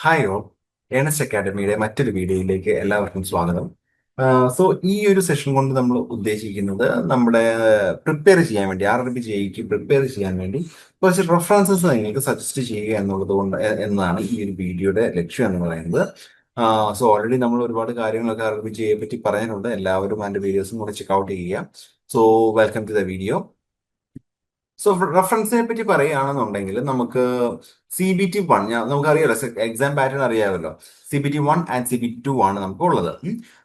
Hi all Ernest അക്കാഡമിയുടെ മറ്റൊരു വീഡിയോയിലേക്ക് എല്ലാവർക്കും സ്വാഗതം. സോ ഈ ഒരു സെഷൻ കൊണ്ട് നമ്മൾ ഉദ്ദേശിക്കുന്നത് നമ്മുടെ പ്രിപ്പയർ ചെയ്യാൻ വേണ്ടി RRB JEE പ്രിപ്പയർ ചെയ്യാൻ വേണ്ടി കുറച്ച് റെഫറൻസസ് നിങ്ങൾക്ക് സജസ്റ്റ് ചെയ്യുക എന്നുള്ളത് കൊണ്ട് എന്നതാണ് ഈ ഒരു വീഡിയോയുടെ ലക്ഷ്യം എന്ന് പറയുന്നത്. സോ ഓൾറെഡി നമ്മൾ ഒരുപാട് കാര്യങ്ങളൊക്കെ RRB JEE പറ്റി പറഞ്ഞിട്ടുണ്ട്. എല്ലാവരും അതിന്റെ വീഡിയോസും കൂടെ ചെക്കൗട്ട് ചെയ്യുക. So welcome to the video. So റെഫറൻസിനെ പറ്റി പറയുകയാണെന്നുണ്ടെങ്കിൽ നമുക്ക് CBT 1 നമുക്കറിയാലോ, എക്സാം പാറ്റേൺ അറിയാമല്ലോ. CBT 1 ആൻഡ് CBT 2 ആണ് നമുക്ക് ഉള്ളത്.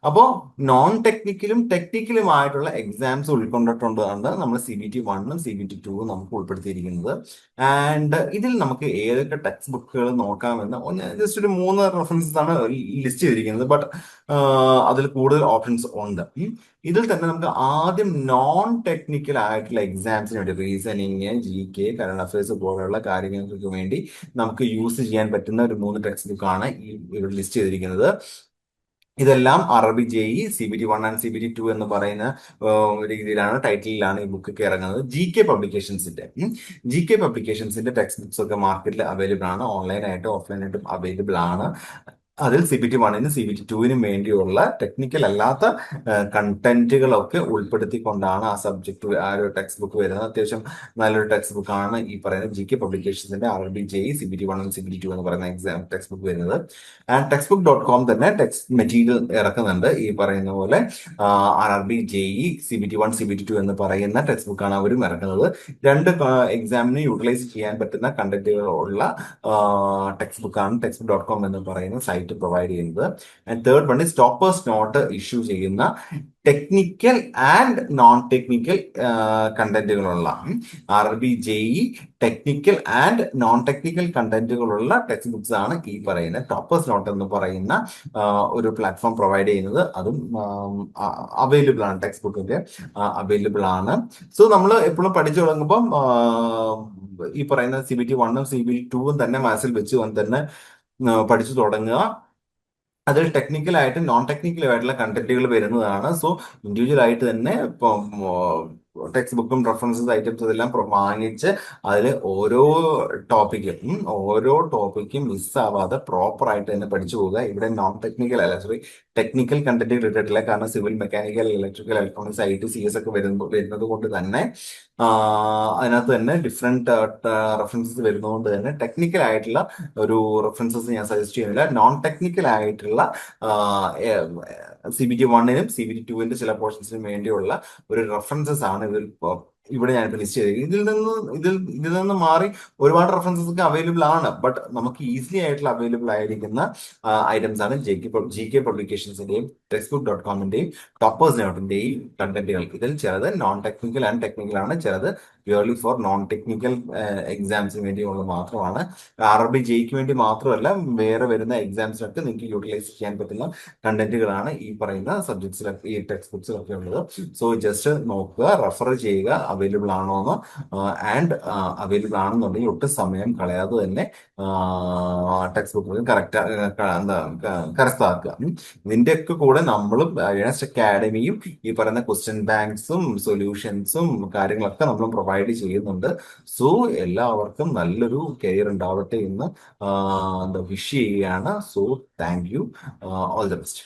അപ്പോൾ നോൺ ടെക്നിക്കലും ടെക്നിക്കലുമായിട്ടുള്ള എക്സാംസ് ഉൾക്കൊണ്ടിട്ടുള്ളതാണ് നമ്മൾ CBT 1ഉം CBT 2ഉം നമുക്ക് ഉൾപ്പെടുത്തിയിരിക്കുന്നത്. ആൻഡ് ഇതിൽ നമുക്ക് ഏതൊക്കെ ടെക്സ്റ്റ് ബുക്കുകൾ നോക്കാമെന്ന് ജസ്റ്റ് ഒരു 3 റെഫറൻസസ് ആണ് ലിസ്റ്റ് ചെയ്തിരിക്കുന്നത്. ബട്ട് അതിൽ കൂടുതൽ ഓപ്ഷൻസ് ഉണ്ട്. ഇതിൽ തന്നെ നമുക്ക് ആദ്യം നോൺ ടെക്നിക്കൽ ആയിട്ടുള്ള എക്സാംസിന് വേണ്ടി റീസണിങ്, GK, കറണ്ട് അഫയേഴ്സ് പോലുള്ള കാര്യങ്ങൾക്ക് വേണ്ടി നമുക്ക് യൂസ് ചെയ്യാൻ പറ്റുന്ന ഒരു 3 ടെക്സ്റ്റ് ബുക്കാണ് ഈ ലിസ്റ്റ് ചെയ്തിരിക്കുന്നത്. ഇതെല്ലാം RRB JEE CBT 1 and CBT 2 എന്ന് പറയുന്ന രീതിയിലാണ്, ടൈറ്റിലാണ് ഈ ബുക്കൊക്കെ ഇറങ്ങുന്നത്. GK പബ്ലിക്കേഷൻസിന്റെ ടെക്സ്റ്റ് ബുക്സ് ഒക്കെ മാർക്കറ്റിൽ അവൈലബിൾ ആണ്. ഓൺലൈനായിട്ടും ഓഫ്ലൈനായിട്ടും അവൈലബിൾ ആണ്. അതിൽ CBT 1നും CBT 2നും വേണ്ടിയുള്ള ടെക്നിക്കൽ അല്ലാത്ത കണ്ടന്റുകളൊക്കെ ഉൾപ്പെടുത്തിക്കൊണ്ടാണ് ആ ഒരു ടെക്സ്റ്റ് ബുക്ക് വരുന്നത്. അത്യാവശ്യം നല്ലൊരു ടെക്സ്റ്റ് ബുക്കാണ് ഈ പറയുന്ന GK പബ്ലിക്കേഷൻസിന്റെ RRB JEE CBT 1 and CBT 2 എന്ന് പറയുന്ന എക്സാം ടെക്സ്റ്റ് ബുക്ക് വരുന്നത്. ആൻഡ് textbook.com തന്നെ ടെക്സ്റ്റ് മെറ്റീരിയൽ ഇറക്കുന്നുണ്ട്. ഈ പറയുന്ന പോലെ RRB JEE CBT 1 CBT 2 എന്ന് പറയുന്ന ടെക്സ്റ്റ് ബുക്കാണ് അവരും ഇറക്കുന്നത്. രണ്ട് എക്സാമിന് യൂട്ടിലൈസ് ചെയ്യാൻ പറ്റുന്ന കണ്ടന്റുകളുള്ള ടെക്സ്റ്റ് ബുക്കാണ് textbook.com എന്ന് പറയുന്ന സൈറ്റ് പ്രൊവൈഡ് ചെയ്യുന്നത്. And third one is toppers note issue ചെയ്യുന്ന ടെക്നിക്കൽ ആൻഡ് നോൺ ടെക്നിക്കൽ കണ്ടന്റുകളുള്ള RRB JEE technical and non technical കണ്ടന്റുകളുള്ള ടെക്സ്റ്റ് ബുക്സ് ആണ് ഈ പറയുന്ന ടോപ്പേഴ്സ് നോട്ട് എന്ന് പറയുന്ന ഒരു പ്ലാറ്റ്ഫോം പ്രൊവൈഡ് ചെയ്യുന്നത്. അതും അവൈലബിൾ ആണ്, ടെക്സ്റ്റ് ബുക്കൊക്കെ അവൈലബിൾ ആണ്. സോ നമ്മൾ എപ്പോഴും പഠിച്ചു തുടങ്ങുമ്പം ഈ പറയുന്ന CBT 1ഉം CBT 2ഉം തന്നെ മനസ്സിൽ വെച്ച് തന്നെ പഠിച്ചു തുടങ്ങുക. അതിൽ ടെക്നിക്കൽ ആയിട്ട് നോൺ ടെക്നിക്കൽ ആയിട്ടുള്ള കണ്ടന്റുകൾ വരുന്നതാണ്. സോ ഇൻഡിവിജ്വൽ ആയിട്ട് തന്നെ ഇപ്പം ടെക്സ്റ്റ് ബുക്കും റെഫറൻസസ് ഐറ്റംസ് ഇതെല്ലാം വാങ്ങിച്ച് അതിൽ ഓരോ ടോപ്പിക്കും മിസ്സാവാതെ പ്രോപ്പർ ആയിട്ട് തന്നെ പഠിച്ചു പോവുക. ഇവിടെ നോൺ ടെക്നിക്കൽ അല്ല, സോറി, ടെക്നിക്കൽ കണ്ടന്റ് കിട്ടിയിട്ടില്ല. കാരണം civil, mechanical, electrical, electronics, IT CS ഒക്കെ വരുന്നത് കൊണ്ട് തന്നെ അതിനകത്ത് തന്നെ ഡിഫറെന്റ് റെഫറൻസസ് വരുന്നതുകൊണ്ട് തന്നെ ടെക്നിക്കൽ ആയിട്ടുള്ള ഒരു റെഫറൻസസ് ഞാൻ സജസ്റ്റ് ചെയ്യുന്നില്ല. നോൺ ടെക്നിക്കൽ ആയിട്ടുള്ള CBT 1നും CBT 2ന്റെ ചില പോർഷൻസിനും വേണ്ടിയുള്ള ഒരു റെഫറൻസസ് ആണ് ഇവിടെ ഞാനിപ്പോൾ ലിസ്റ്റ് ചെയ്തത്. ഇതിൽ നിന്ന് മാറി ഒരുപാട് റെഫറൻസസ് ഒക്കെ അവൈലബിൾ ആണ്. ബട്ട് നമുക്ക് ഈസിലി ആയിട്ടുള്ള അവൈലബിൾ ആയിരിക്കുന്ന ഐറ്റംസ് ആണ് GK പബ്ലിക്കേഷൻസിന്റെയും textbook.comന്റെയും ടോപ്പേഴ്സ് നോട്ടിന്റെയും കണ്ടന്റുകൾ. ഇതിൽ ചിലത് നോൺ ടെക്നിക്കൽ ആൻഡ് ടെക്നിക്കൽ ആണ്, ചിലത് പ്യൂർലി ഫോർ നോൺ ടെക്നിക്കൽ എക്സാംസിന് വേണ്ടിയുള്ളത് മാത്രമാണ്. RRB JEE വേണ്ടി മാത്രമല്ല, വേറെ വരുന്ന എക്സാംസിനൊക്കെ നിങ്ങൾക്ക് യൂട്ടിലൈസ് ചെയ്യാൻ പറ്റുന്ന കണ്ടന്റുകളാണ് ഈ പറയുന്ന സബ്ജക്ട്സിലൊക്കെ, ഈ ടെക്സ്റ്റ് ബുക്സിലൊക്കെ ഉള്ളത്. സോ ജസ്റ്റ് നോക്കുക, റെഫർ ചെയ്യുക അവൈലബിൾ ആണോ എന്ന്. ആൻഡ് അവൈലബിൾ ആണെന്നുണ്ടെങ്കിൽ ഒട്ടും സമയം കളയാതെ തന്നെ ടെക്സ്റ്റ് ബുക്കുകൾ കരസ്ഥാക്കുക. ഇതിന്റെയൊക്കെ കൂടെ നമ്മളും ഏണസ്റ്റ് അക്കാഡമിയും ഈ പറയുന്ന ക്വസ്റ്റ്യൻ ബാങ്ക്സും സൊല്യൂഷൻസും കാര്യങ്ങളൊക്കെ നമ്മൾ പ്രൊവൈഡ് ചെയ്യുന്നുണ്ട്. സോ എല്ലാവർക്കും നല്ലൊരു കരിയർ ഉണ്ടാവട്ടെ എന്ന് വിഷ് ചെയ്യുകയാണ്. So thank you, all the best.